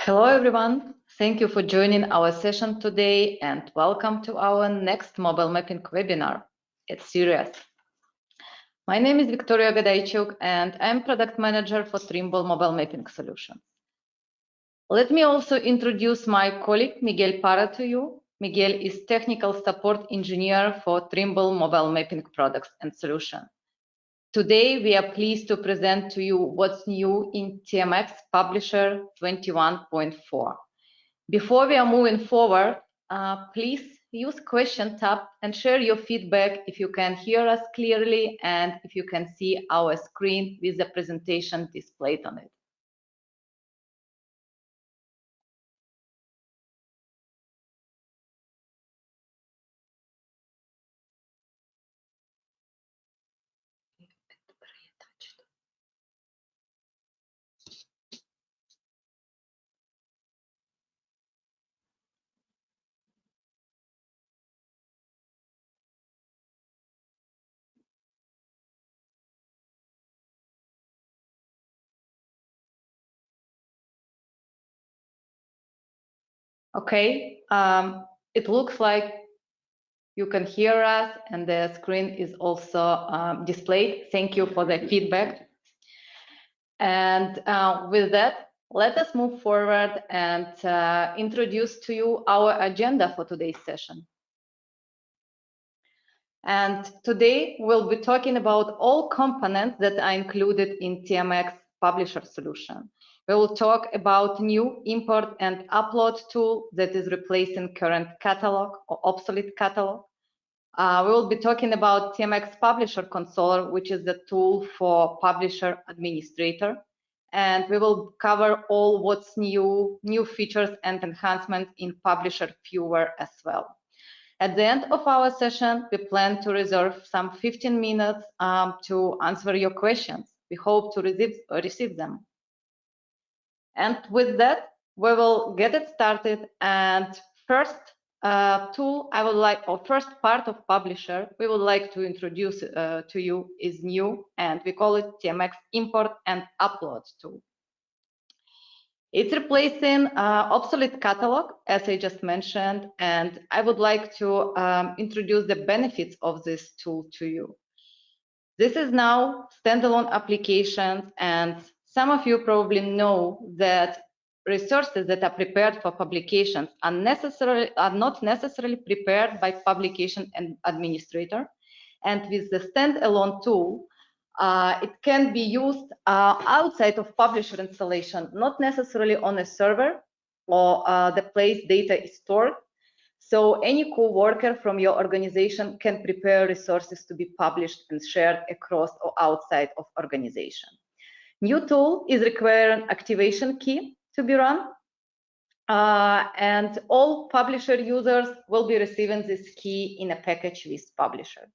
Hello, everyone. Thank you for joining our session today and welcome to our next mobile mapping webinar. It's serious. My name is Victoria Gadaychuk and I'm product manager for Trimble Mobile Mapping Solutions. Let me also introduce my colleague Miguel Parra to you. Miguel is technical support engineer for Trimble Mobile Mapping products and solutions. Today, we are pleased to present to you what's new in TMX Publisher 21.4. Before we are moving forward, please use question tab and share your feedback if you can hear us clearly and if you can see our screen with the presentation displayed on it. Okay, it looks like you can hear us and the screen is also displayed. Thank you for the feedback. And with that, let us move forward and introduce to you our agenda for today's session. And today we'll be talking about all components that are included in TMX Publisher solution. We will talk about new import and upload tool that is replacing current catalog or obsolete catalog. We will be talking about TMX Publisher Controller, which is the tool for publisher administrator. And we will cover all what's new features and enhancements in Publisher Viewer as well. At the end of our session, we plan to reserve some 15 minutes to answer your questions. We hope to receive them. And with that, we will get it started. And first tool I would like, or first part of Publisher, we would like to introduce to you is new, and we call it TMX Import and Upload tool. It's replacing obsolete catalog, as I just mentioned, and I would like to introduce the benefits of this tool to you. This is now standalone applications, and some of you probably know that resources that are prepared for publications are not necessarily prepared by publication and administrator. And with the standalone tool, it can be used outside of publisher installation, not necessarily on a server or the place data is stored. So any co-worker from your organization can prepare resources to be published and shared across or outside of organization. New tool is requiring activation key to be run. And all publisher users will be receiving this key in a package with publisher.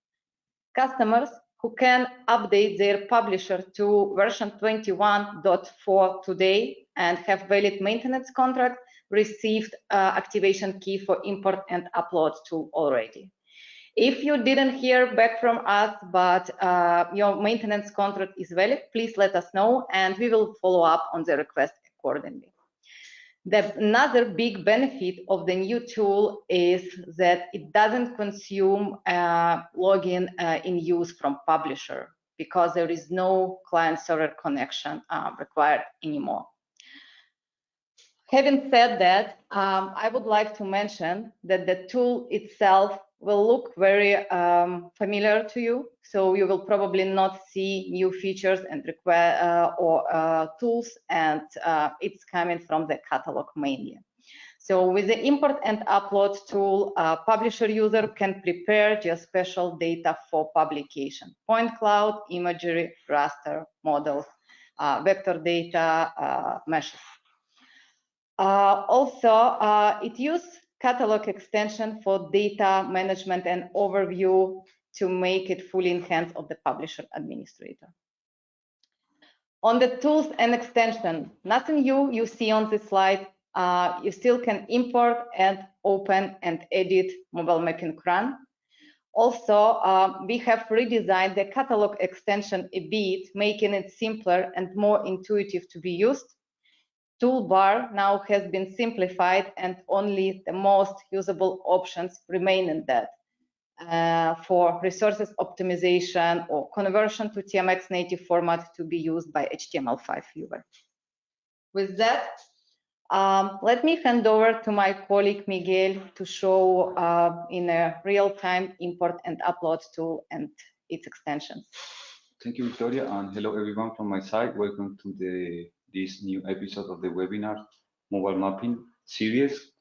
Customers who can update their publisher to version 21.4 today and have valid maintenance contract received activation key for import and upload tool already. If you didn't hear back from us, but your maintenance contract is valid, please let us know and we will follow up on the request accordingly. Another big benefit of the new tool is that it doesn't consume login in use from publisher because there is no client-server connection required anymore. Having said that, I would like to mention that the tool itself will look very familiar to you. So you will probably not see new features and tools, and it's coming from the catalog mainly. So with the import and upload tool, publisher user can prepare geospatial data for publication: point cloud, imagery, raster, models, vector data, meshes. It uses catalog extension for data management and overview to make it fully in hands of the publisher administrator. On the tools and extension, nothing new you see on this slide. You still can import and open and edit mobile mapping run. Also, we have redesigned the catalog extension a bit, making it simpler and more intuitive to be used. toolbar now has been simplified and only the most usable options remain in that for resources optimization or conversion to TMX native format to be used by HTML5 viewer. With that, let me hand over to my colleague Miguel to show in a real-time import and upload tool and its extensions. Thank you, Victoria, and hello everyone from my side. Welcome to this new episode of the webinar Mobile Mapping series.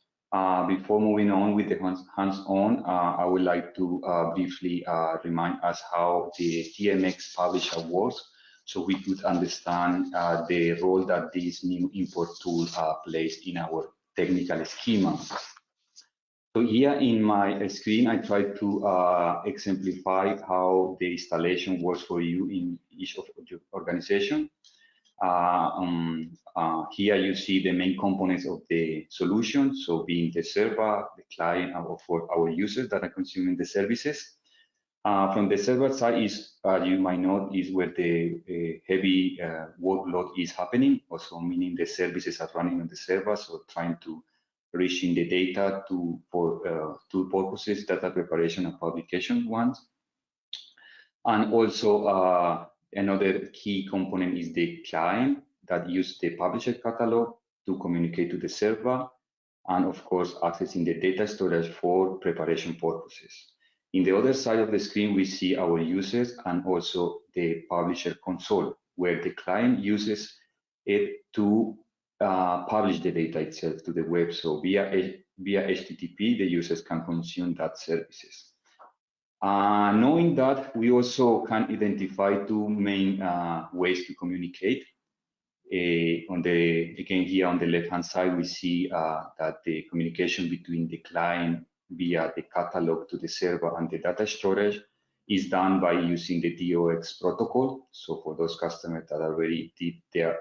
Before moving on with the hands-on, I would like to briefly remind us how the TMX publisher works, so we could understand the role that this new import tool plays in our technical schema. So here in my screen, I try to exemplify how the installation works for you in each of your organization. Here you see the main components of the solution, so being the server, the client, for our users that are consuming the services. From the server side is, you might know, is where the heavy workload is happening, also meaning the services are running on the server, so trying to reaching the data for two purposes, data preparation and publication ones. And also another key component is the client that use the publisher catalog to communicate to the server, and of course accessing the data storage for preparation purposes. In the other side of the screen, we see our users and also the publisher console, where the client uses it to publish the data itself to the web. So via HTTP, the users can consume that services. Knowing that, we also can identify two main ways to communicate. Again, here on the left-hand side, we see that the communication between the client via the catalog to the server and the data storage is done by using the DOX protocol. So for those customers that already did their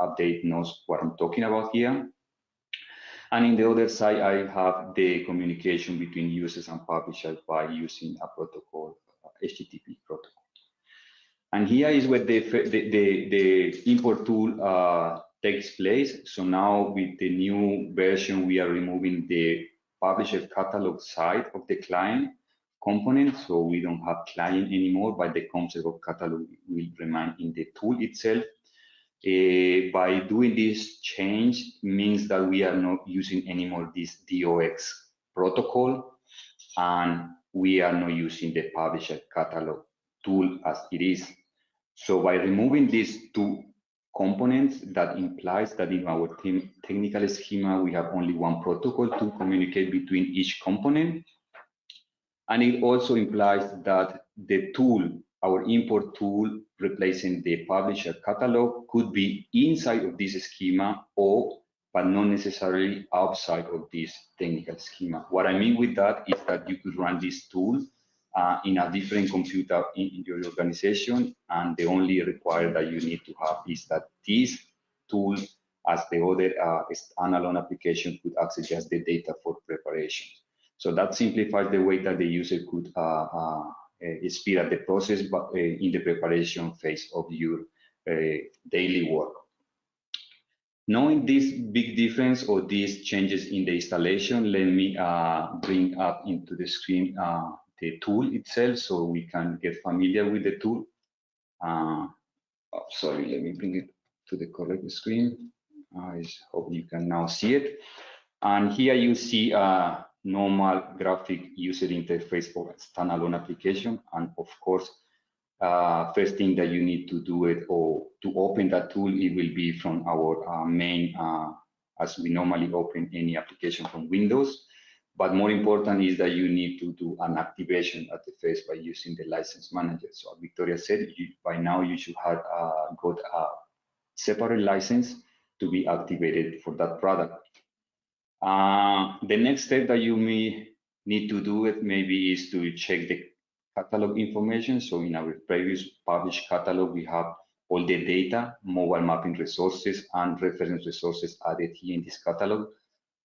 update knows what I'm talking about here. And in the other side, I have the communication between users and publishers by using a protocol, HTTP protocol. And here is where the import tool takes place. So now with the new version, we are removing the publisher catalog side of the client component. So we don't have client anymore, but the concept of catalog will remain in the tool itself. By doing this change means that we are not using anymore this DOX protocol, and we are not using the publisher catalog tool as it is. So by removing these two components, that implies that in our technical schema, we have only one protocol to communicate between each component. And it also implies that the tool, our import tool, replacing the publisher catalog, could be inside of this schema but not necessarily outside of this technical schema. What I mean with that is that you could run this tool in a different computer in your organization, and the only required that you need to have is that this tool, as the other standalone application, could access just the data for preparation. So that simplifies the way that the user could speed up the process in the preparation phase of your daily work. Knowing this big difference or these changes in the installation, let me bring up into the screen the tool itself so we can get familiar with the tool. Sorry, let me bring it to the correct screen. I hope you can now see it. And here you see a normal graphic user interface for a standalone application. And of course, first thing that you need to do it or to open that tool, it will be from our main, as we normally open any application from Windows. But more important is that you need to do an activation at the first by using the license manager. So as Victoria said, by now you should have got a separate license to be activated for that product. The next step that you may need to do it maybe is to check the catalog information. So in our previous published catalog, we have all the data, mobile mapping resources, and reference resources added here in this catalog.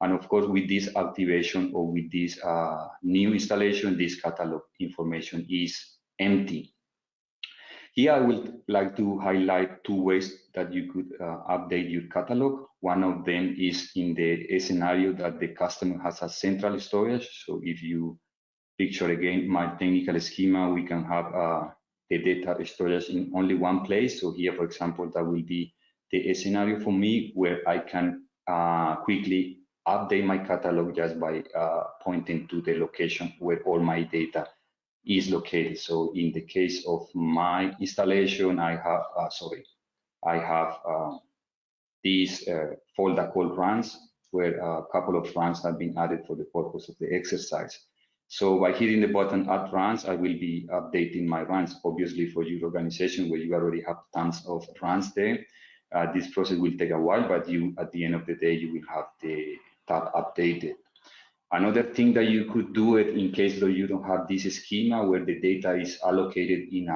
And of course, with this activation or with this new installation, this catalog information is empty. Here, I would like to highlight two ways that you could update your catalog. One of them is in the scenario that the customer has a central storage. So if you picture again my technical schema, we can have the data storage in only one place. So here, for example, that will be the scenario for me where I can quickly update my catalog just by pointing to the location where all my data is located. So in the case of my installation, I have this folder called runs, where a couple of runs have been added for the purpose of the exercise. So by hitting the button add runs, I will be updating my runs. Obviously, for your organization where you already have tons of runs there, this process will take a while, but you, at the end of the day, you will have the tab updated. Another thing that you could do it in case that you don't have this schema where the data is allocated in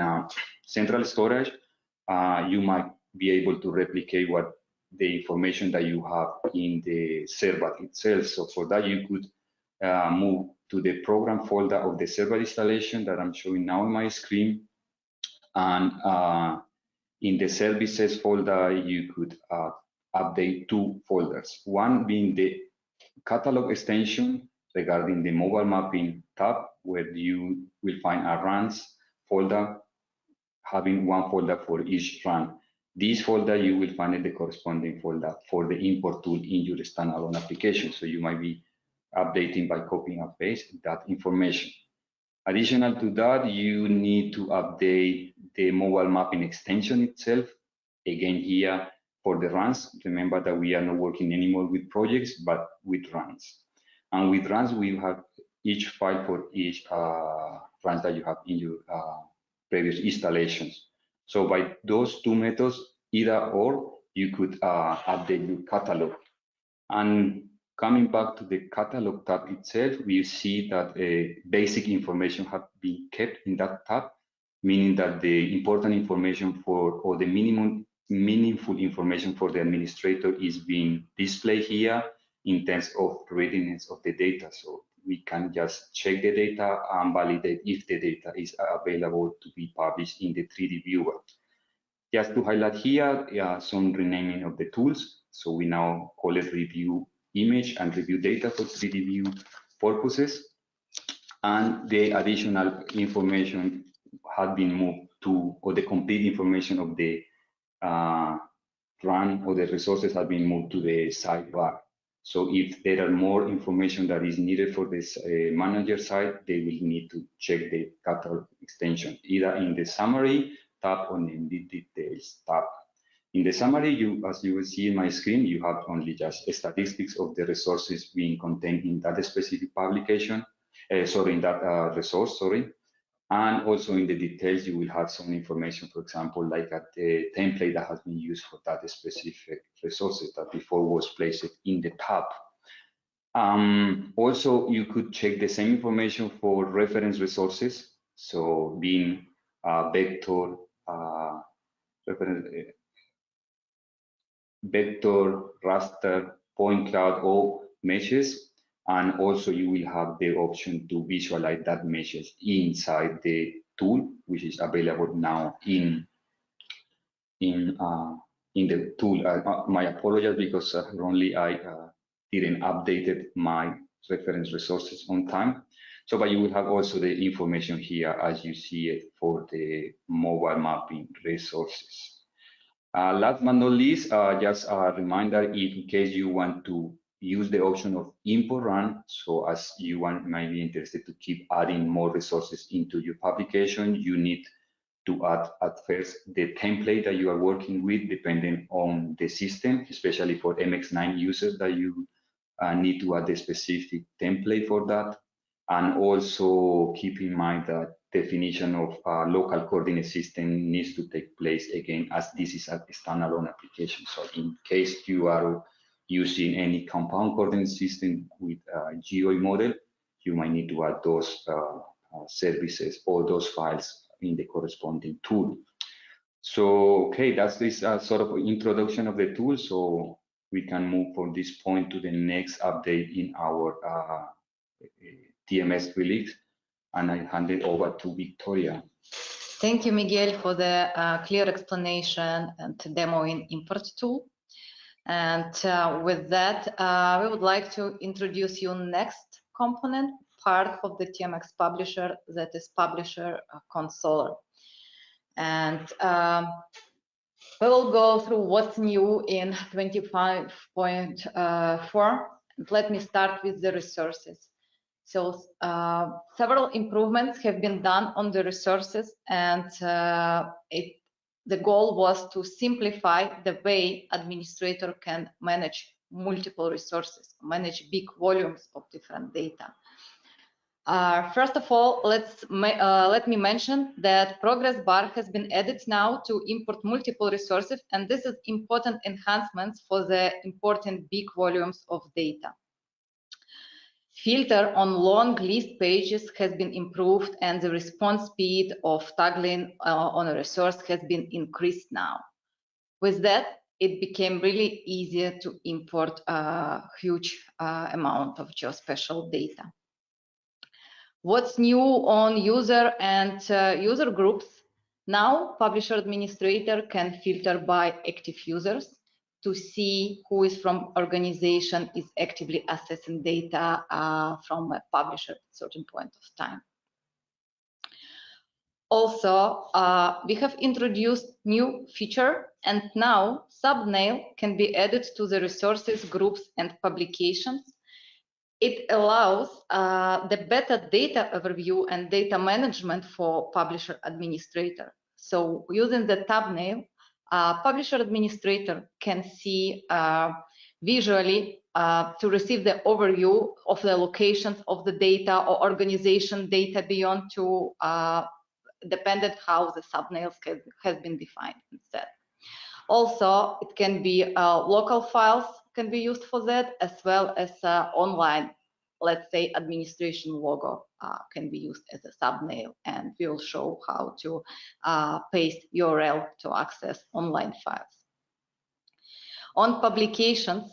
a central storage, you might be able to replicate what the information that you have in the server itself. So for that, you could move to the program folder of the server installation that I'm showing now on my screen. And in the services folder, you could update two folders. One being the catalog extension regarding the mobile mapping tab, where you will find a runs folder having one folder for each run. This folder, you will find in the corresponding folder for the import tool in your standalone application. So you might be updating by copying and paste that information. Additional to that, you need to update the mobile mapping extension itself. Again, here for the runs, remember that we are not working anymore with projects, but with runs. And with runs, we have each file for each runs that you have in your previous installations. So by those two methods, either or, you could update your catalog. And coming back to the catalog tab itself, we see that basic information have been kept in that tab, meaning that the important information or the minimum meaningful information for the administrator is being displayed here in terms of readiness of the data. So we can just check the data and validate if the data is available to be published in the 3D viewer. Just to highlight here, some renaming of the tools. So we now call it review image and review data for 3D view purposes. And the additional information had been moved to, or the complete information of the run or the resources have been moved to the sidebar. So if there are more information that is needed for this manager side, they will need to check the catalog extension, either in the summary tab or in the details tab. In the summary, as you will see in my screen, you have only just statistics of the resources being contained in that specific publication, in that resource, And also in the details, you will have some information, for example, like the template that has been used for that specific resources that before was placed in the tab. Also, you could check the same information for reference resources. So being vector, vector, raster, point cloud, or meshes. And also you will have the option to visualize that meshes inside the tool, which is available now in the tool. My apologies because only I didn't updated my reference resources on time. So, but you will have also the information here as you see it for the mobile mapping resources. Last but not least, just a reminder, in case you want to use the option of import run, so as you might be interested to keep adding more resources into your publication, you need to add at first the template that you are working with, depending on the system, especially for MX9 users that you need to add a specific template for that. And also keep in mind that definition of local coordinate system needs to take place again, as this is a standalone application. So in case you are using any compound coordinate system with a GUI model, you might need to add those services or those files in the corresponding tool. So, okay, that's this sort of introduction of the tool. So we can move from this point to the next update in our TMS release. And I hand it over to Victoria. Thank you, Miguel, for the clear explanation and demo in import tool. And with that, we would like to introduce you next component, part of the TMX publisher, that is publisher consoler. And we will go through what's new in 25.4. Let me start with the resources. So several improvements have been done on the resources, and the goal was to simplify the way administrator can manage multiple resources, manage big volumes of different data. First of all, let me mention that progress bar has been added now to import multiple resources, and this is important enhancements for the importing big volumes of data. Filter on long list pages has been improved, and the response speed of toggling on a resource has been increased now. With that, it became really easier to import a huge amount of geospatial data. What's new on user and user groups? Now, publisher administrator can filter by active users to see who is from organization is actively accessing data from a publisher at a certain point of time. Also, we have introduced new feature, and now thumbnail can be added to the resources, groups, and publications. It allows the better data overview and data management for publisher administrator. So using the thumbnail, publisher administrator can see visually to receive the overview of the locations of the data or organization data beyond to dependent how the thumbnails has been defined instead. Also, it can be local files can be used for that, as well as online, let's say, administration logo can be used as a thumbnail, and we will show how to paste URL to access online files. On publications,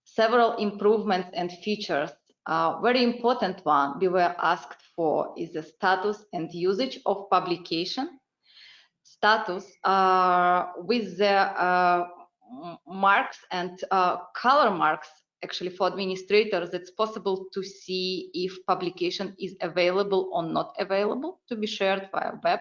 several improvements and features. Very important one we were asked for is the status and usage of publication. Status with the marks and color marks, actually for administrators, it's possible to see if publication is available or not available to be shared via web.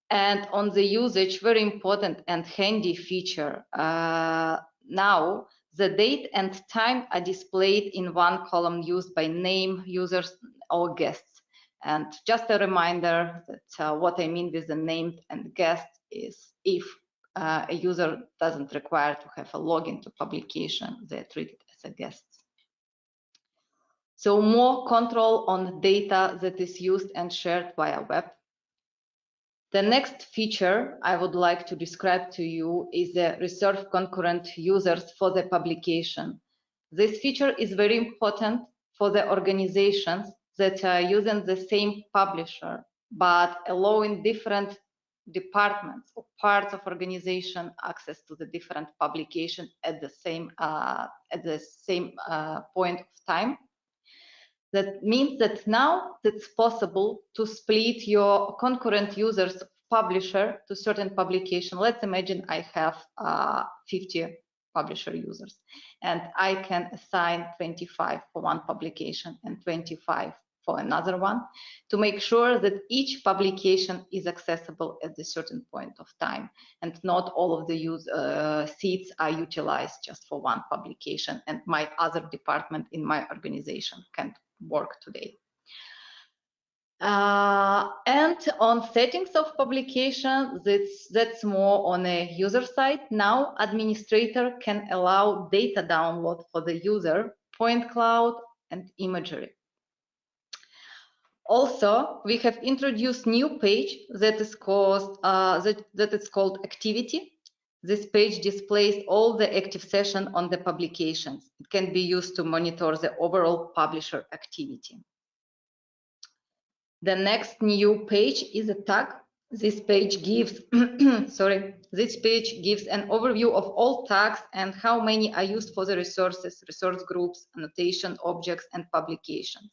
And on the usage, very important and handy feature. Now, the date and time are displayed in one column used by name, users, or guests. And just a reminder that what I mean with the named and guest is if a user doesn't require to have a login to publication, they're treated as a guest. So more control on data that is used and shared via web. The next feature I would like to describe to you is the reserve concurrent users for the publication. This feature is very important for the organizations that are using the same publisher, but allowing different departments or parts of organization access to the different publication at the same point of time. That means that now it's possible to split your concurrent users publisher to certain publication. Let's imagine I have 50 publisher users, and I can assign 25 for one publication and 25 for another one to make sure that each publication is accessible at a certain point of time, and not all of the seats are utilized just for one publication, and my other department in my organization can't work today. And on settings of publication, that's more on a user side. Now, administrator can allow data download for the user, point cloud, and imagery. Also, we have introduced new page that is called activity. This page displays all the active session on the publications. It can be used to monitor the overall publisher activity. The next new page is a tag. This page gives, this page gives an overview of all tags and how many are used for the resources, resource groups, annotation, objects, and publications.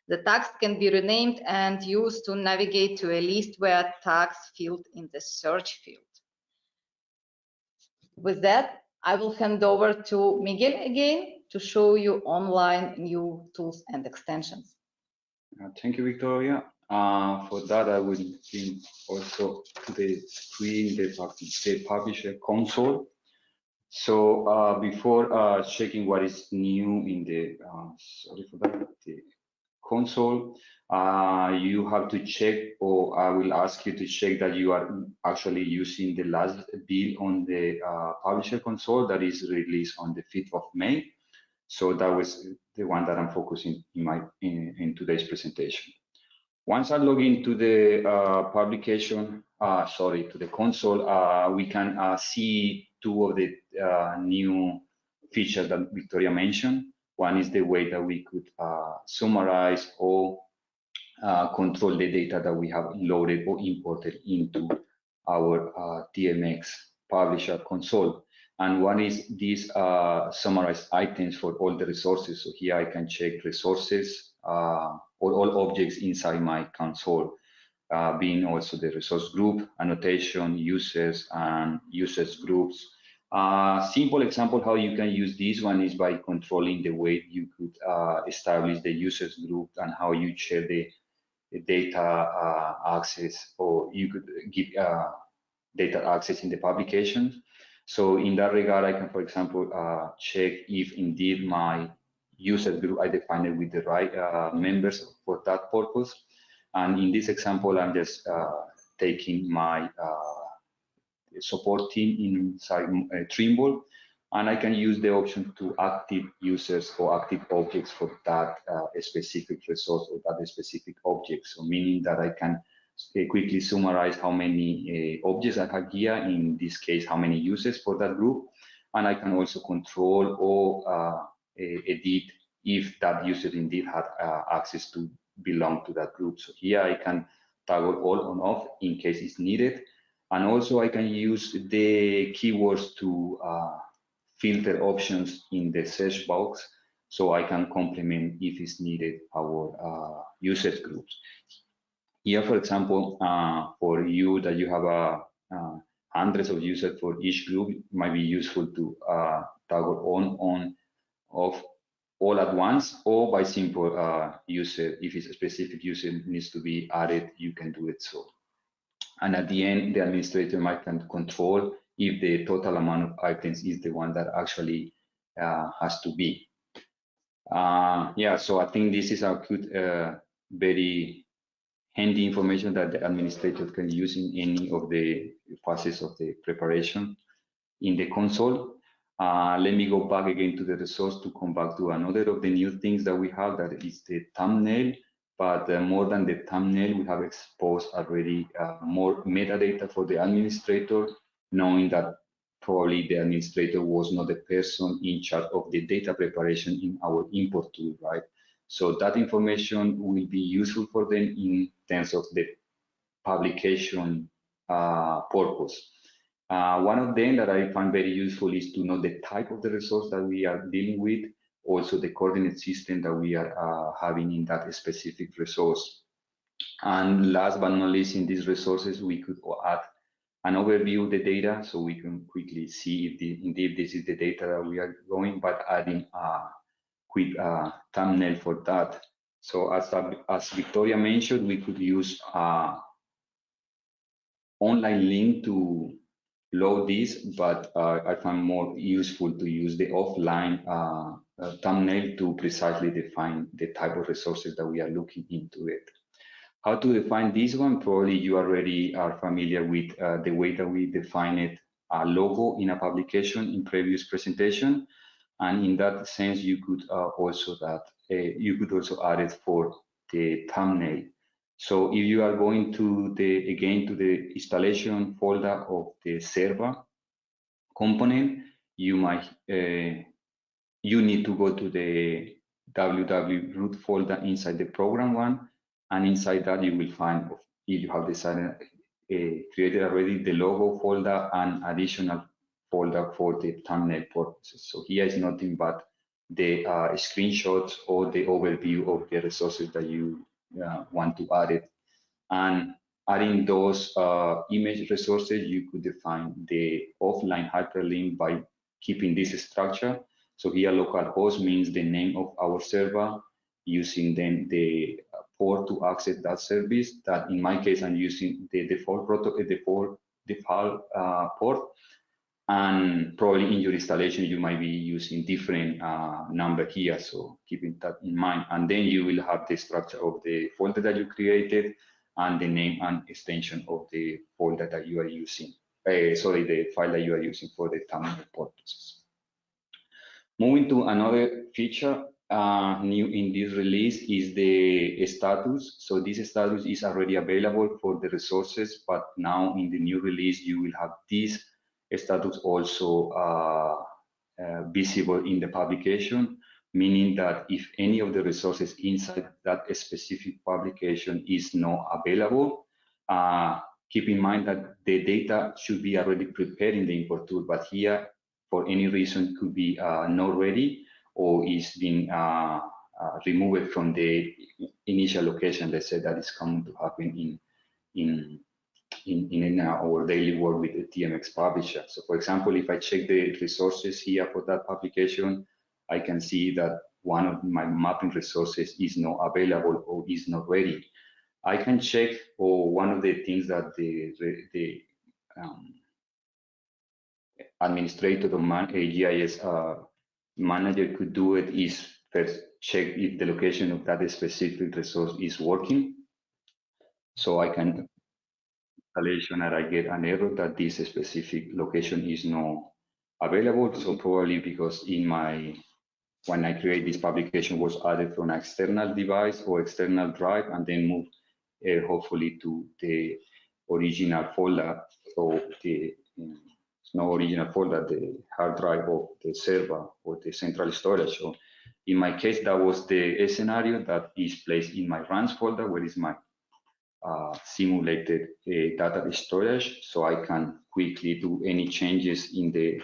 The tags can be renamed and used to navigate to a list where tags field in the search field. With that, I will hand over to Miguel again to show you online new tools and extensions. Thank you, Victoria. For that, I will bring also to the screen the publisher console. So before checking what is new in the, sorry for that, the console, you have to check, or I will ask you to check that you are actually using the last build on the publisher console that is released on the 5th of May. So that was the one that I'm focusing in today's presentation. Once I log into the to the console, we can see two of the new features that Victoria mentioned. One is the way that we could summarize or control the data that we have loaded or imported into our TMX publisher console. And one is these summarized items for all the resources. So here I can check resources or all objects inside my console, being also the resource group, annotation, users, and users groups. Simple example how you can use this one is by controlling the way you could establish the users group and how you share the data access, or you could give data access in the publication. So in that regard, I can, for example, check if indeed my user group, I define it with the right members for that purpose. And in this example, I'm just taking my support team inside Trimble, and I can use the option to active users or active objects for that specific resource or that specific object. So meaning that I can quickly summarize how many objects I have here, in this case, how many users for that group. And I can also control or edit if that user indeed had access to belong to that group. So here I can toggle all on off in case it's needed. And also I can use the keywords to filter options in the search box, so I can complement if it's needed our users groups. Here, for example, for you that you have hundreds of users for each group, it might be useful to toggle on, off all at once, or by simple user. If it's a specific user needs to be added, you can do it so. And at the end, the administrator might can control if the total amount of items is the one that actually has to be. Yeah, so I think this is a good, very handy information that the administrator can use in any of the phases of the preparation in the console. Let me go back again to the resource to come back to another of the new things that we have, that is the thumbnail. But more than the thumbnail, we have exposed already more metadata for the administrator, knowing that probably the administrator was not the person in charge of the data preparation in our import tool, right? So that information will be useful for them in terms of the publication purpose. One of them that I find very useful is to know the type of the resource that we are dealing with, also the coordinate system that we are having in that specific resource. And last but not least, in these resources, we could add an overview of the data, so we can quickly see if indeed this is the data that we are going, but adding a quick thumbnail for that. So as Victoria mentioned, we could use online link to load this, but I find more useful to use the offline thumbnail to precisely define the type of resources that we are looking into it. How to define this one? Probably you already are familiar with the way that we define it, a logo in a publication in previous presentation. And in that sense, you could also add it for the thumbnail. So if you are going to the installation folder of the server component, you need to go to the www root folder inside the program one, and inside that you will find, if you have decided created already, the logo folder and additional folder for the thumbnail purposes. So here is nothing but the screenshots or the overview of the resources that you want to add it. And adding those image resources, you could define the offline hyperlink by keeping this structure. So here localhost means the name of our server, using then the port to access that service. That in my case, I'm using the default port. And probably in your installation, you might be using different number here. So keeping that in mind. And then you will have the structure of the folder that you created and the name and extension of the folder that you are using. Sorry, the file that you are using for the terminal purposes. Moving to another feature new in this release is the status. So this status is already available for the resources, but now in the new release, you will have this status also visible in the publication, meaning that if any of the resources inside that specific publication is not available, keep in mind that the data should be already prepared in the import tool, but here, for any reason, could be not ready or is being removed from the initial location. Let's say that is common to happen in our daily work with the TMX publisher. So for example, if I check the resources here for that publication, I can see that one of my mapping resources is not available or is not ready. I can check, or one of the things that the administrator or GIS manager could do it is first check if the location of that specific resource is working. So I can installation and I get an error that this specific location is not available. So probably because when I create this publication was added from an external device or external drive and then moved hopefully to the original folder or the no original folder, the hard drive of the server or the central storage. So in my case, that was the scenario that is placed in my runs folder, where is my simulated data storage, so I can quickly do any changes in the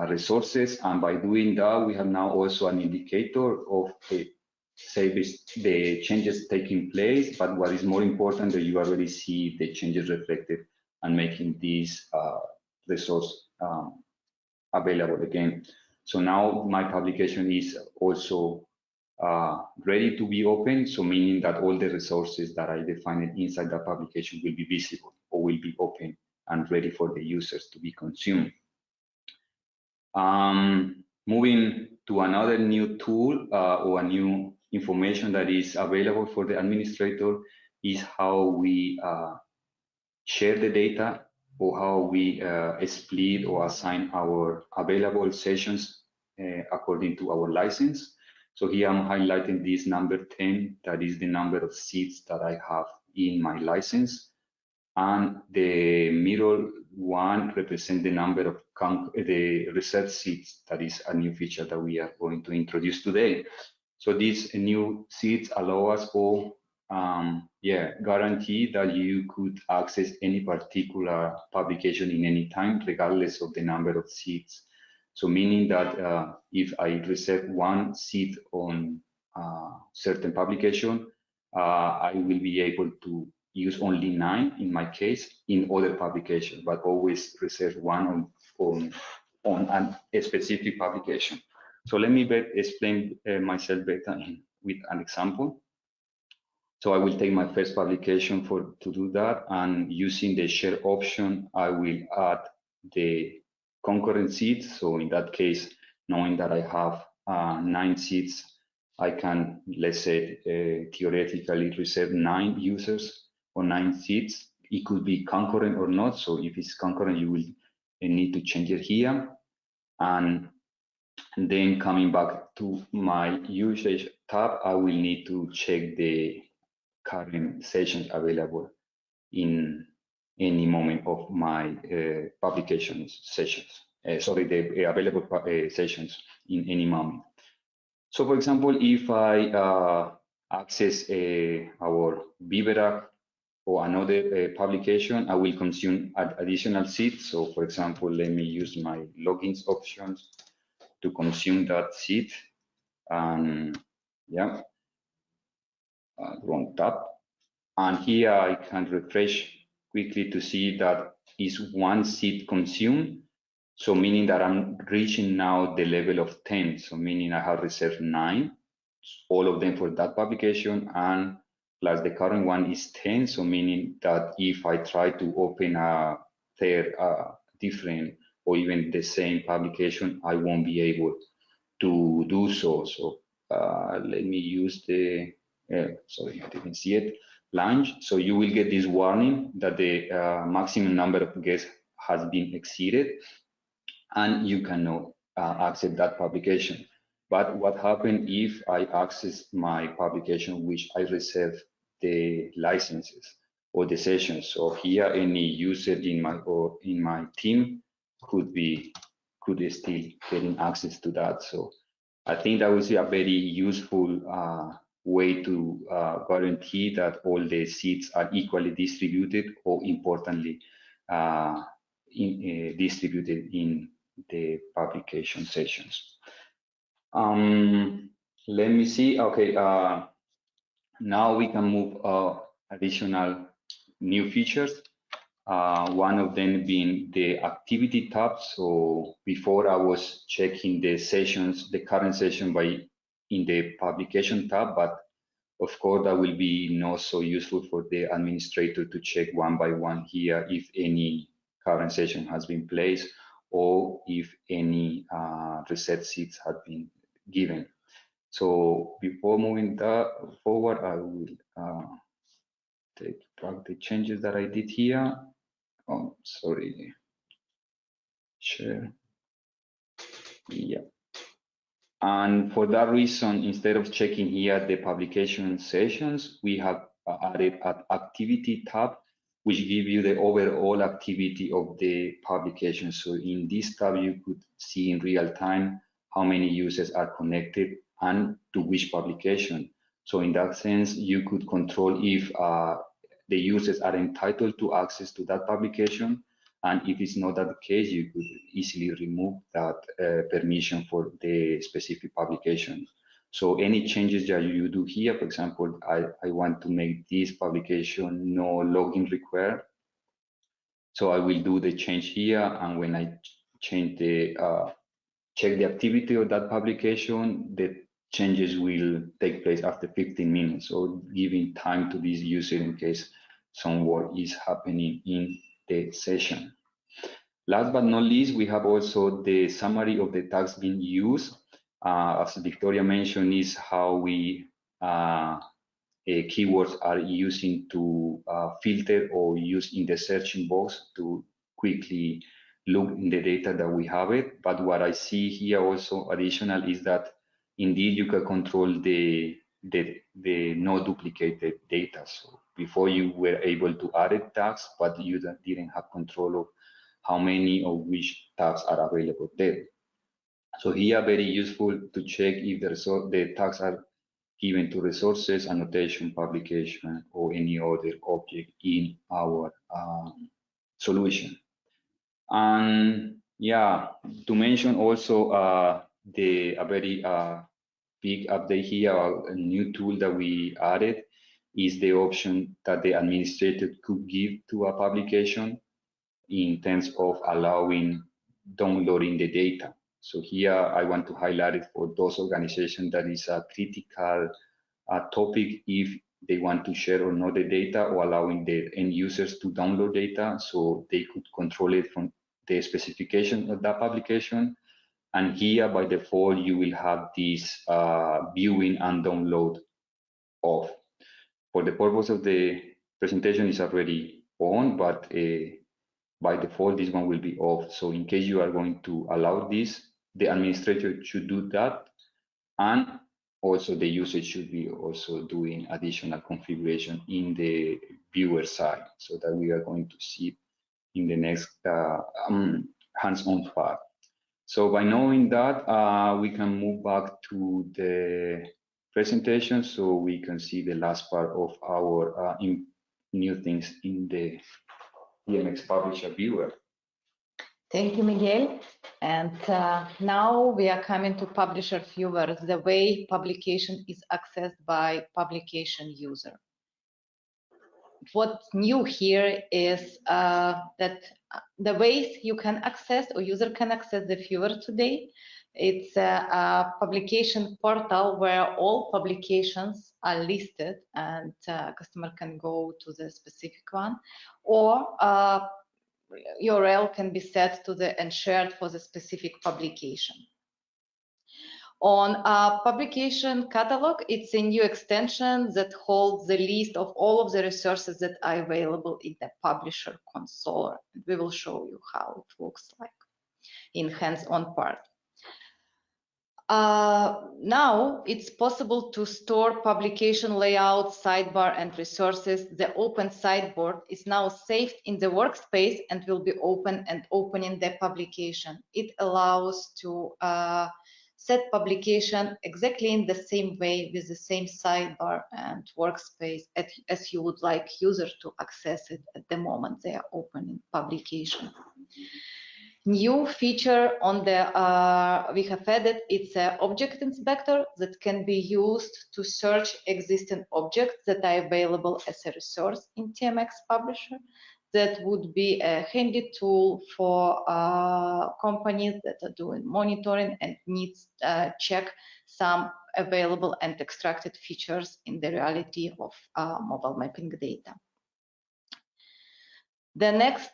resources. And by doing that, we have now also an indicator of the changes taking place. But what is more important, that you already see the changes reflected and making this resource available again. So now my publication is also ready to be open, so meaning that all the resources that I defined inside that publication will be visible or will be open and ready for the users to be consumed. Moving to another new tool or a new information that is available for the administrator is how we share the data or how we split or assign our available sessions according to our license. So here I'm highlighting this number 10, that is the number of seats that I have in my license. And the middle one represents the number of the reserved seats. That is a new feature that we are going to introduce today. So these new seats allow us for guarantee that you could access any particular publication in any time, regardless of the number of seats. So meaning that if I reserve one seat on certain publication, I will be able to use only 9 in my case in other publications, but always reserve one on a specific publication. So let me explain myself better with an example. So I will take my first publication to do that, and using the share option, I will add the concurrent seats. So in that case, knowing that I have 9 seats, I can, let's say, theoretically reserve 9 users or 9 seats. It could be concurrent or not. So if it's concurrent, you will need to change it here. And then coming back to my usage tab, I will need to check the current sessions available in any moment of my publication sessions. The available sessions in any moment. So for example, if I access our Vivera or another publication, I will consume additional seats. So for example, let me use my logins options to consume that seat. And yeah, wrong tab. And here I can refresh quickly to see that is one seat consumed. So meaning that I'm reaching now the level of 10. So meaning I have reserved 9, all of them for that publication, and plus the current one is 10. So meaning that if I try to open a third, different or even the same publication, I won't be able to do so. So let me use the, sorry, I didn't see it, launch. So you will get this warning that the maximum number of guests has been exceeded and you cannot access that publication. But what happens if I access my publication, which I reserve the licenses or the sessions? So here, any user in my team could still getting access to that. So I think that was a very useful way to guarantee that all the seats are equally distributed, or importantly, distributed in the publication sessions. Let me see. Okay, now we can move additional new features. One of them being the activity tab. So before I was checking the sessions, the current session in the publication tab, but of course that will be not so useful for the administrator to check one by one here if any current session has been placed or if any reset seats have been given. So before moving that forward, I will take back the changes that I did here. Oh, sorry. Share. Yeah. And for that reason, instead of checking here the publication sessions, we have added an activity tab, which give you the overall activity of the publication. So in this tab, you could see in real time how many users are connected and to which publication. So in that sense, you could control if the users are entitled to access to that publication. And if it's not that the case, you could easily remove that permission for the specific publication. So any changes that you do here, for example, I want to make this publication no login required. So I will do the change here. And when I change the, check the activity of that publication, the changes will take place after 15 minutes, or giving time to this user in case some work is happening in the session. Last but not least, we have also the summary of the tags being used. As Victoria mentioned, is how we keywords are using to filter or use in the searching box to quickly look in the data that we have it. But what I see here also additional is that indeed you can control the no duplicated data. So before you were able to add tags, but you didn't have control of how many of which tags are available there. So here, very useful to check if the tags are given to resources, annotation, publication, or any other object in our solution. And yeah, to mention also a very big update here, a new tool that we added is the option that the administrator could give to a publication in terms of allowing downloading the data. So here I want to highlight it for those organizations that is a critical topic if they want to share or not the data, or allowing the end users to download data so they could control it from the specification of that publication. And here by default, you will have this viewing and download off. For the purpose of the presentation, is already on, but by default, this one will be off. So in case you are going to allow this, the administrator should do that. And also the user should be also doing additional configuration in the viewer side, so that we are going to see in the next hands-on part. So by knowing that, we can move back to the presentation so we can see the last part of our new things in the MX Publisher Viewer. Thank you, Miguel. And now we are coming to publisher viewers, the way publication is accessed by publication user. What's new here is that the ways you can access or user can access the viewer today. It's a publication portal where all publications are listed and customer can go to the specific one, or URL can be set to the and shared for the specific publication. On publication catalog, it's a new extension that holds the list of all of the resources that are available in the publisher console. We will show you how it looks like in hands-on part. Now it's possible to store publication layout, sidebar, and resources. The open sideboard is now saved in the workspace and will be open and opening the publication. It allows to set publication exactly in the same way with the same sidebar and workspace as you would like user to access it at the moment they are opening publication. New feature on the we have added, it's an object inspector that can be used to search existing objects that are available as a resource in TMX Publisher. That would be a handy tool for companies that are doing monitoring and needs check some available and extracted features in the reality of mobile mapping data. The next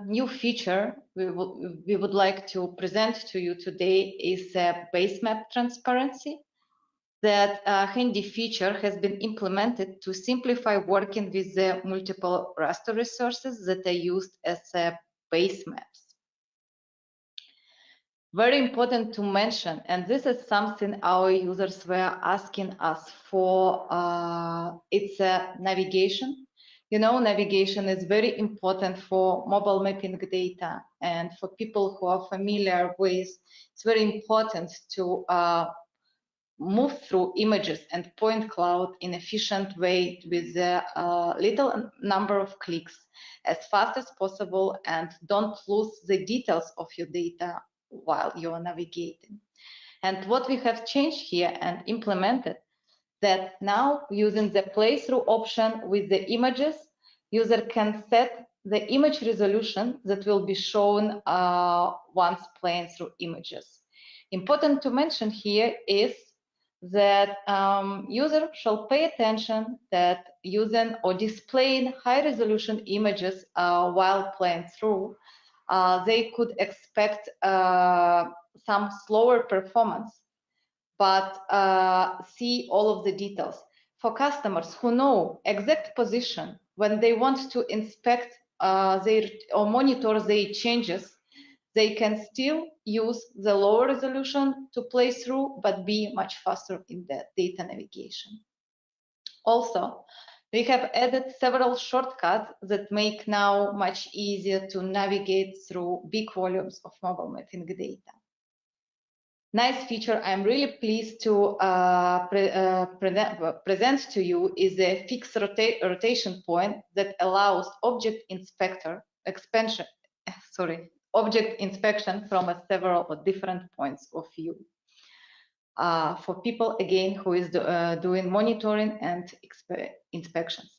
new feature we would like to present to you today is base map transparency. That handy feature has been implemented to simplify working with the multiple raster resources that are used as base maps. Very important to mention, and this is something our users were asking us for, it's navigation. You know, navigation is very important for mobile mapping data, and for people who are familiar with, it's very important to move through images and point cloud in efficient way with a little number of clicks as fast as possible, and don't lose the details of your data while you are navigating. And what we have changed here and implemented, that now using the playthrough option with the images, user can set the image resolution that will be shown once playing through images. Important to mention here is that user shall pay attention that using or displaying high resolution images while playing through, they could expect some slower performance, but see all of the details. For customers who know exact position when they want to inspect or monitor their changes, they can still use the lower resolution to play through, but be much faster in the data navigation. Also, we have added several shortcuts that make now much easier to navigate through big volumes of mobile mapping data. Nice feature I'm really pleased to present to you is the fixed rotation point that allows object inspection from several or different points of view. For people, again, who is doing monitoring and inspections.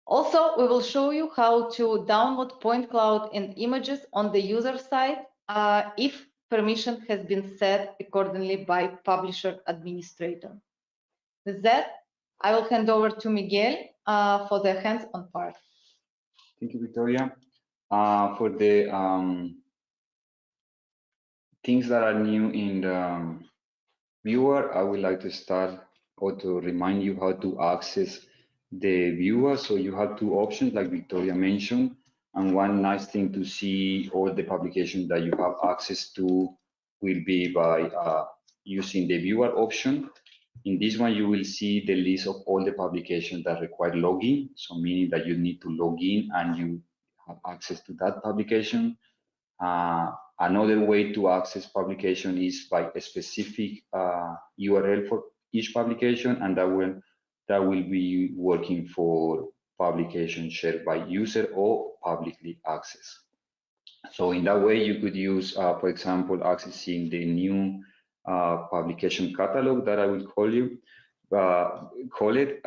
Also, we will show you how to download point cloud and images on the user side if permission has been set accordingly by publisher administrator. With that, I will hand over to Miguel for the hands-on part. Thank you, Victoria. For the things that are new in the viewer, I would like to start or to remind you how to access the viewer. So you have two options, like Victoria mentioned, and one nice thing to see all the publications that you have access to will be by using the viewer option. In this one, you will see the list of all the publications that require login. So meaning that you need to log in and you have access to that publication. Another way to access publication is by a specific URL for each publication, and that will be working for publication shared by user or publicly accessed. So in that way, you could use, for example, accessing the new publication catalog that I will call it,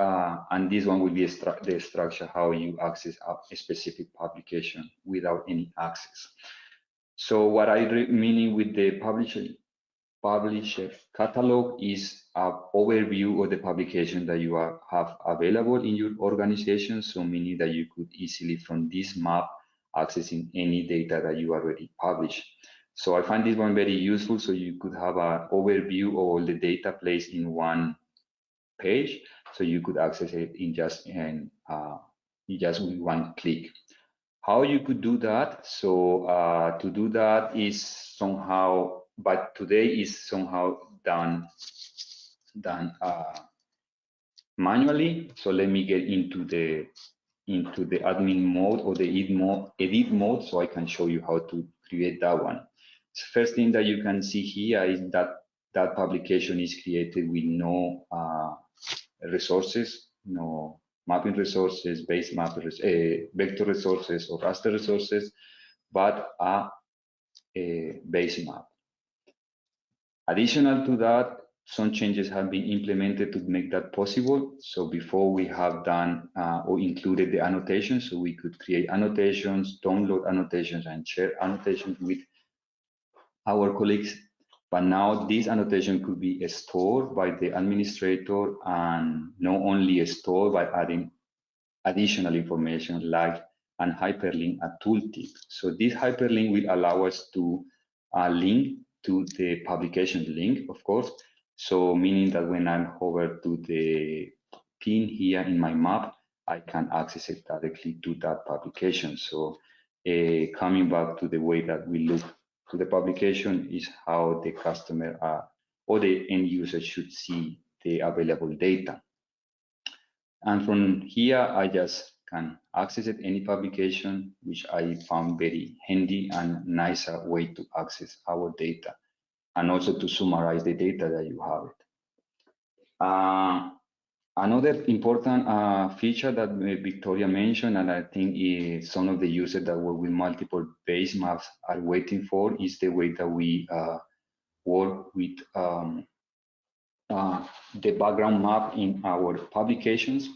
and this one will be the structure how you access a specific publication without any access. So what I meaning with the publisher catalog is an overview of the publication that you have available in your organization. So meaning that you could easily from this map accessing any data that you already published. So I find this one very useful. So you could have an overview of all the data placed in one page. So you could access it in just with one click. How you could do that? So to do that is somehow, but today is somehow done manually. So let me get into the admin mode or the edit mode, so I can show you how to create that one. So first thing that you can see here is that that publication is created with no resources, no mapping resources, base map, vector resources, or raster resources, but a base map. Additional to that, some changes have been implemented to make that possible. So before we have done or included the annotations, so we could create annotations, download annotations, and share annotations with our colleagues. But now this annotation could be stored by the administrator, and not only stored by adding additional information like an hyperlink, a tooltip. So this hyperlink will allow us to link to the publication link, of course. So meaning that when I'm over to the pin here in my map, I can access it directly to that publication. So coming back to the way that we look to the publication is how the customer or the end user should see the available data. And from here, I just can access it, any publication, which I found very handy and nicer way to access our data, and also to summarize the data that you have it. Another important feature that Victoria mentioned, and I think is some of the users that work with multiple base maps are waiting for, is the way that we work with the background map in our publications.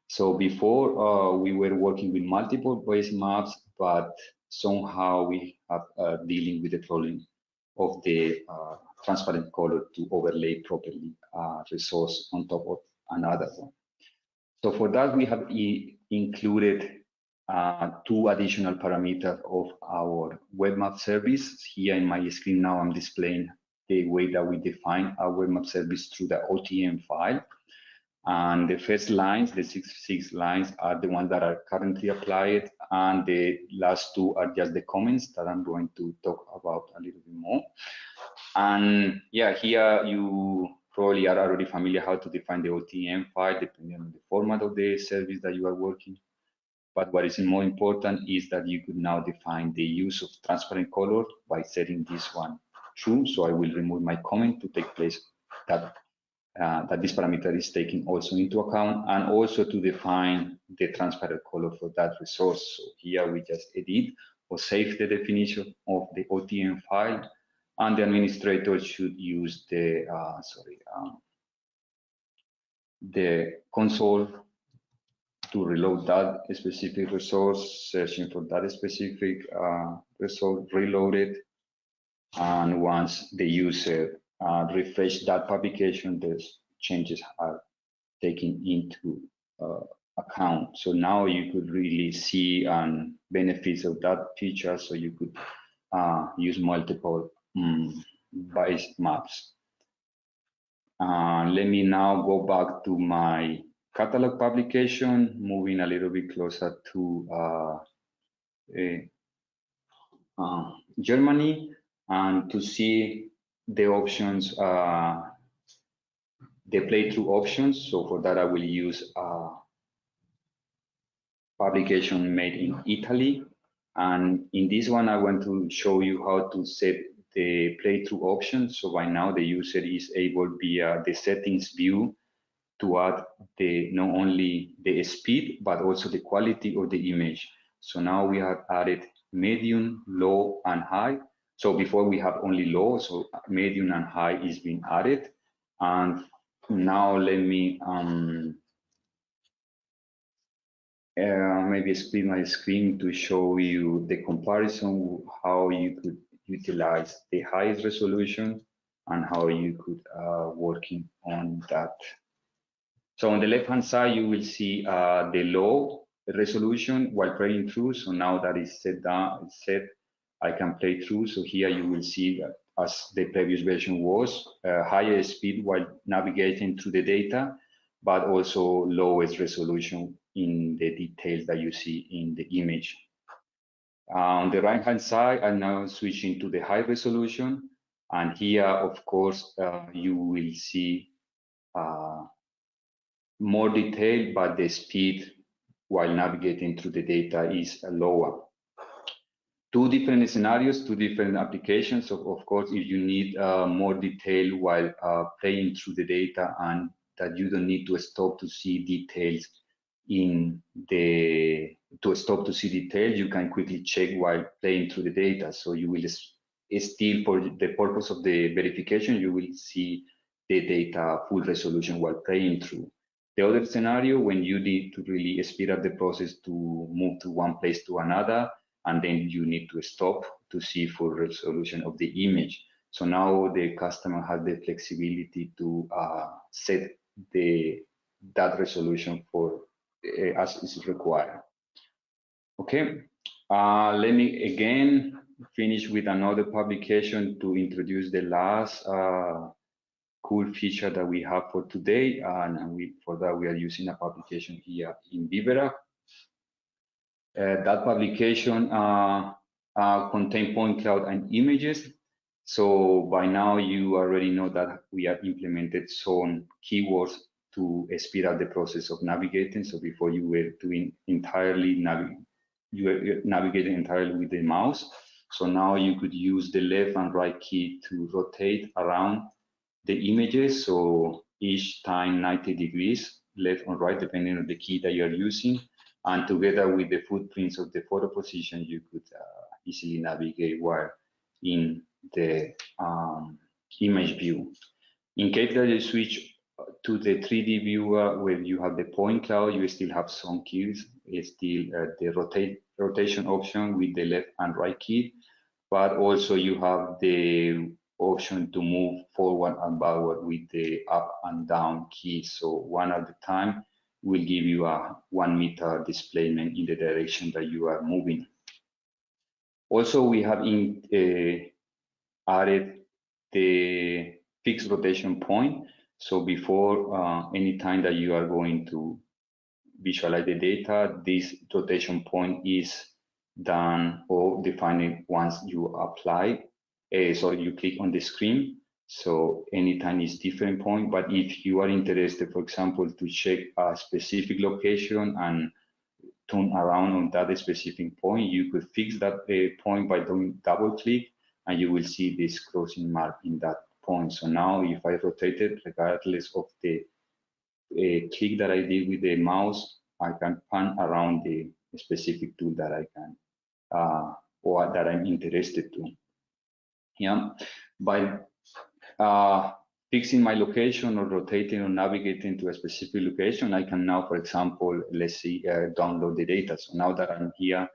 So before we were working with multiple base maps, but somehow we have dealing with the problem of the transparent color to overlay properly resource on top of another one. So for that, we have included two additional parameters of our web map service. Here in my screen now, I'm displaying the way that we define our web map service through the OTM file. And the first lines, the six lines, are the ones that are currently applied, and the last two are just the comments that I'm going to talk about a little bit more. And yeah, here you probably are already familiar how to define the OTM file depending on the format of the service that you are working. But what is more important is that you could now define the use of transparent color by setting this one true. So I will remove my comment to take place that this parameter is taken also into account, and also to define the transparent color for that resource. So here we just edit or save the definition of the OTM file, and the administrator should use the console to reload that specific resource, searching for that specific resource, reload it, and once the user refresh that publication, the changes are taken into account. So now you could really see benefits of that feature. So you could use multiple base maps. Let me now go back to my catalog publication, moving a little bit closer to Germany, and to see the options, the playthrough options. So for that, I will use publication made in Italy. And in this one, I want to show you how to set the playthrough option. So by now, the user is able via the settings view to add not only the speed, but also the quality of the image. So now we have added medium, low, and high. So before we have only low, so medium and high is being added. And now let me maybe split my screen to show you the comparison, how you could utilize the highest resolution and how you could working on that. So on the left-hand side, you will see the low resolution while playing through. So now that is set down, it's set, I can play through. So here you will see that as the previous version was, higher speed while navigating through the data, but also lowest resolution in the details that you see in the image. On the right-hand side, I'm now switching to the high resolution. And here, of course, you will see more detail, but the speed while navigating through the data is lower. Two different scenarios, two different applications. Of course, if you need more detail while playing through the data and that you don't need to stop to see details you can quickly check while playing through the data. So you will still, for the purpose of the verification, you will see the data full resolution while playing through. The other scenario, when you need to really speed up the process to move to one place to another, and then you need to stop to see full resolution of the image. So now the customer has the flexibility to set that resolution for as is required. Okay, let me again finish with another publication to introduce the last cool feature that we have for today, and for that we are using a publication here in Vivera. That publication contains point cloud and images. So by now you already know that we have implemented some keywords to speed up the process of navigating. So before you were doing entirely navigating entirely with the mouse. So now you could use the left and right key to rotate around the images. So each time 90 degrees, left or right, depending on the key that you're using. And together with the footprints of the photo position, you could easily navigate while in the image view. In case that you switch to the 3D viewer where you have the point cloud, you still have some keys. It's still the rotation option with the left and right key, but also you have the option to move forward and backward with the up and down keys. So one at a time will give you a 1 meter displacement in the direction that you are moving. Also, we have added the fixed rotation point. So before any time that you are going to visualize the data, this rotation point is done or defined once you apply. So you click on the screen. So anytime is different point, but if you are interested, for example, to check a specific location and turn around on that specific point, you could fix that point by doing double click and you will see this crossing mark in that point. So now if I rotate it, regardless of the click that I did with the mouse, I can pan around the specific tool that I can or that I'm interested to. Yeah, by fixing my location or rotating or navigating to a specific location, I can now, for example, let's see, download the data. So now that I'm here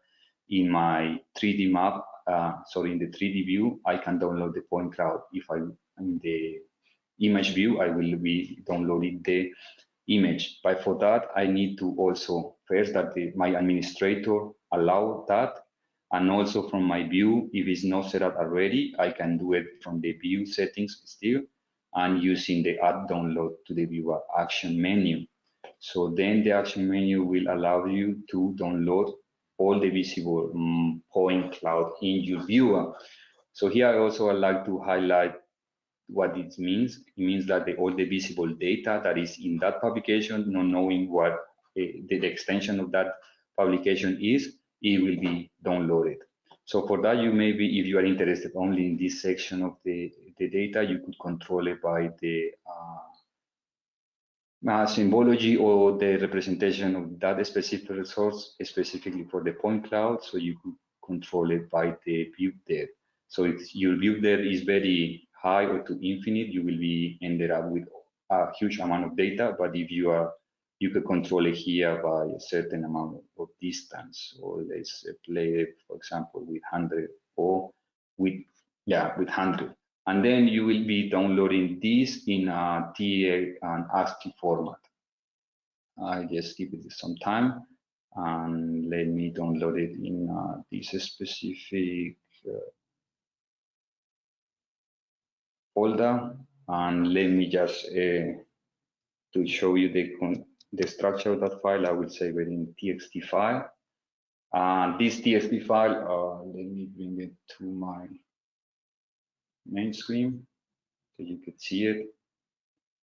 in my 3D map, in the 3D view, I can download the point cloud. If I'm in the image view, I will be downloading the image. But for that, I need to also first that my administrator allow that. And also from my view, if it's not set up already, I can do it from the view settings still and using the add download to the viewer action menu. So then the action menu will allow you to download all the visible point cloud in your viewer. So here I also would like to highlight what it means. It means that all the visible data that is in that publication, not knowing what the extension of that publication is, it will be downloaded. So for that, you maybe, if you are interested only in this section of the data, you could control it by the symbology or the representation of that specific resource, specifically for the point cloud. So you could controlled by the view depth. So if your view depth is very high or to infinite, you will be ended up with a huge amount of data. But if you could control it here by a certain amount of distance, or let's play it, for example, with 100 or with 100. And then you will be downloading this in a TF and ASCII format. I just give it some time and let me download it in this specific folder, and let me just to show you the structure of that file. I will save it in TXT file, and this TXT file, let me bring it to my main screen so you can see it.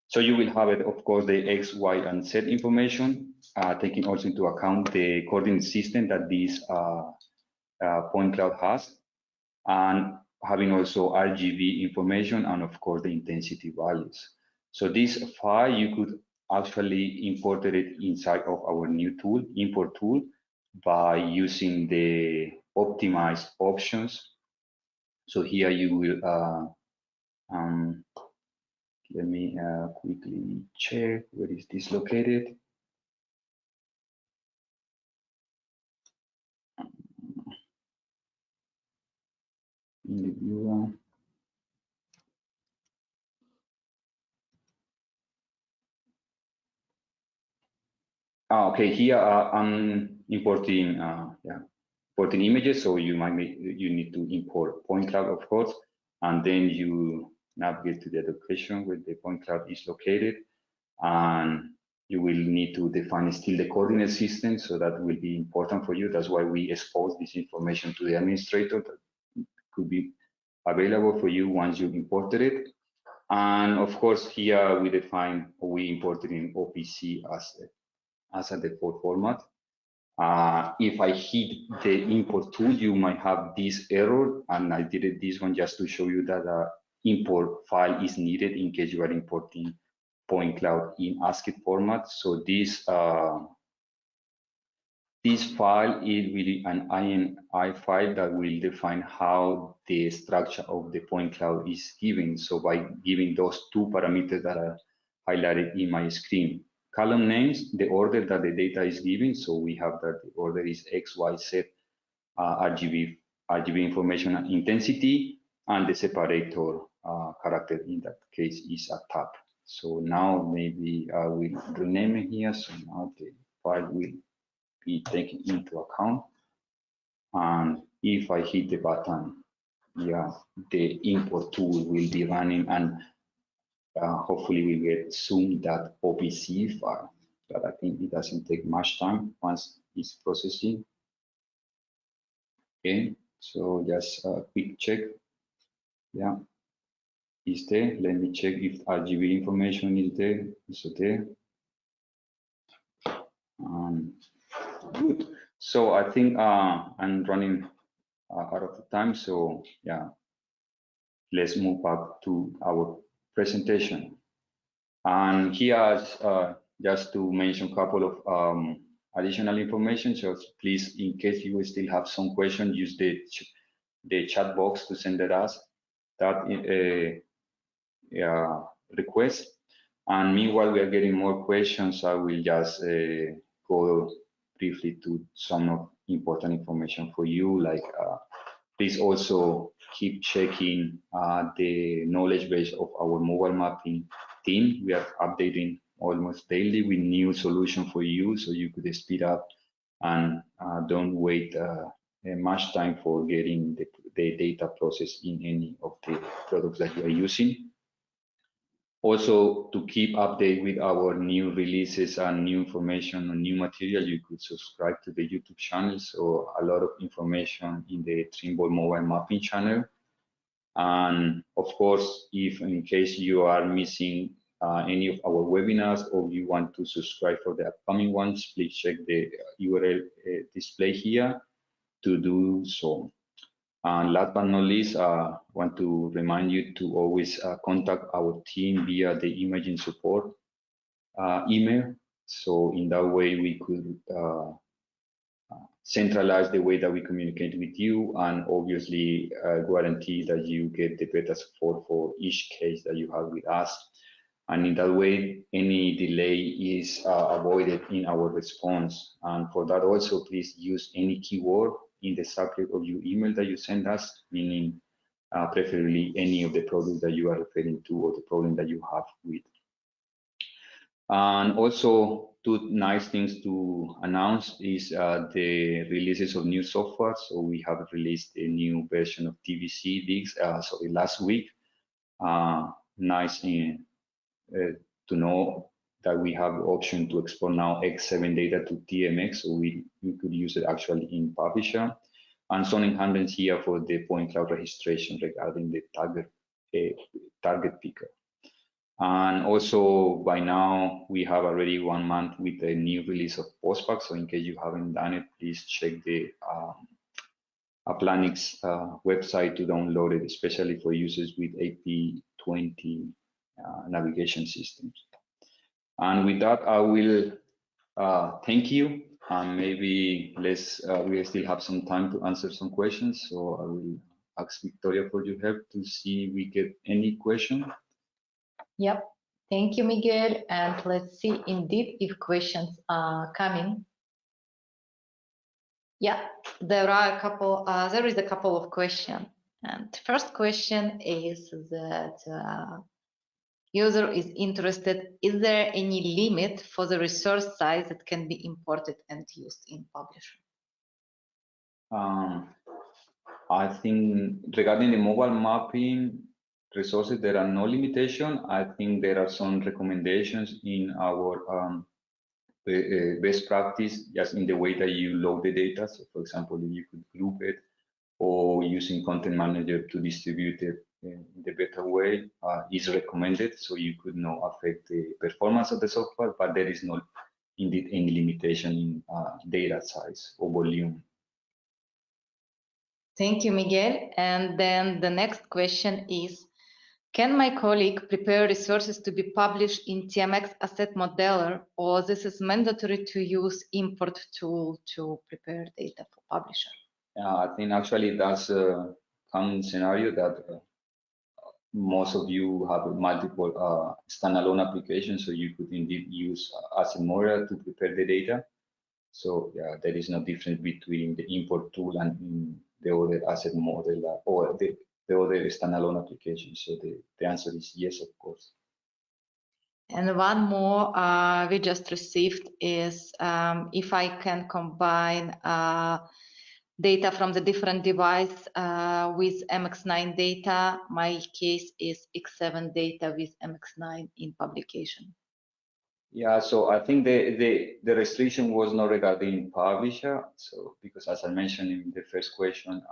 So you will have it, of course, the X, Y, and Z information, taking also into account the coordinate system that this point cloud has, and having also RGB information and, of course, the intensity values. So this file, you could actually import it inside of our new tool, import tool, by using the optimized options. So here you will, let me quickly check where is this located. In the viewer. Okay, here I'm importing importing images, so you need to import point cloud, of course, and then you navigate to the location where the point cloud is located, and you will need to define still the coordinate system, so that will be important for you. That's why we expose this information to the administrator. That could be available for you once you imported it. And of course, here we imported in OPC as a default format. If I hit the import tool, you might have this error, and I did this one just to show you that import file is needed in case you are importing point cloud in ASCII format. So this file is really an INI file that will define how the structure of the point cloud is given. So by giving those two parameters that are highlighted in my screen, column names, the order that the data is given. So we have that the order is X, Y, Z, RGB information and intensity, and the separator character in that case is a tab. So now maybe I will rename it here. So now the file will be taken into account. And if I hit the button, the import tool will be running, and hopefully we get soon that OPC file. But I think it doesn't take much time once it's processing. Okay, so just a quick check. Yeah, is there? Let me check if RGB information is there. It's there. Good. So I think I'm running out of the time. So yeah, let's move back to our presentation. And here, just to mention a couple of additional information. So please, in case you still have some questions, use the chat box to send it us that request. And meanwhile, we are getting more questions. I will just go briefly to some important information for you, like please also keep checking the knowledge base of our mobile mapping team. We are updating almost daily with new solution for you, so you could speed up and don't wait much time for getting the data processed in any of the products that you are using. Also, to keep update with our new releases and new information and new material, you could subscribe to the YouTube channel. So a lot of information in the Trimble mobile mapping channel. And of course, if in case you are missing any of our webinars or you want to subscribe for the upcoming ones, please check the URL display here to do so. And last but not least, I want to remind you to always contact our team via the imaging support email. So in that way, we could centralize the way that we communicate with you, and obviously guarantee that you get the better support for each case that you have with us. And in that way, any delay is avoided in our response. And for that also, please use any keyword in the subject of your email that you send us, meaning preferably any of the products that you are referring to or the problem that you have with. And also, two nice things to announce is the releases of new software. So we have released a new version of TVC digs, last week. Nice to know that we have the option to export now X7 data to TMX, so we could use it actually in Publisher. And some enhancements here for the point cloud registration regarding the target picker. And also by now we have already 1 month with the new release of Postpack. So in case you haven't done it, please check the Applanix website to download it, especially for users with AP20 navigation systems. And with that, I will thank you. And maybe we still have some time to answer some questions. So I will ask Victoria for your help to see if we get any question. Yep. Thank you, Miguel. And let's see indeed if questions are coming. Yeah, there is a couple of questions. And first question is that user is interested, is there any limit for the resource size that can be imported and used in Publisher? I think regarding the mobile mapping resources, there are no limitation. I think there are some recommendations in our best practice, just in the way that you load the data. So for example, you could group it, or using Content Manager to distribute it in the better way is recommended. So you could not affect the performance of the software, but there is no indeed any limitation in data size or volume. Thank you, Miguel. And then the next question is, can my colleague prepare resources to be published in TMX Asset Modeler, or this is mandatory to use import tool to prepare data for Publisher? I think actually that's a common scenario that most of you have multiple standalone applications, so you could indeed use Asset Modeler to prepare the data. So yeah, there is no difference between the import tool and the other asset model or the other standalone applications. So the answer is yes, of course. And one more we just received is if I can combine data from the different device with MX9 data. My case is X7 data with MX9 in publication. Yeah, so I think the restriction was not regarding Publisher. So because as I mentioned in the first question,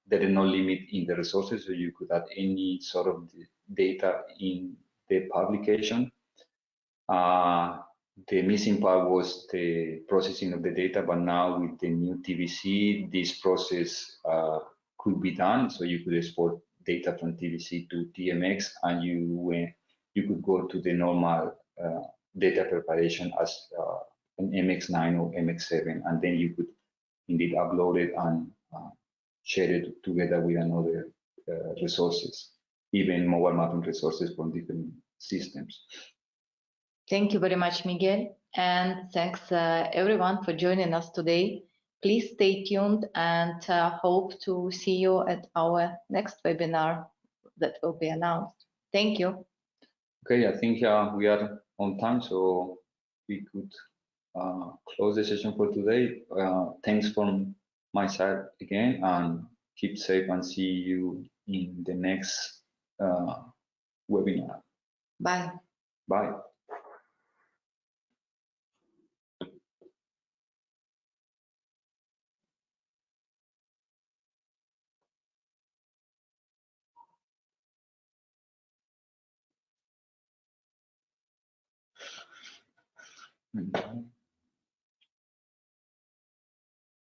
there is no limit in the resources, so you could add any sort of data in the publication. The missing part was the processing of the data, but now with the new TVC, this process could be done. So you could export data from TVC to TMX, and you could go to the normal data preparation as an MX9 or MX7, and then you could indeed upload it and share it together with another resources, even mobile mapping resources from different systems. Thank you very much, Miguel. And thanks everyone for joining us today. Please stay tuned and hope to see you at our next webinar that will be announced. Thank you. Okay, I think we are on time, so we could close the session for today. Thanks from my side again, and keep safe, and see you in the next webinar. Bye. Bye. Mm-hmm.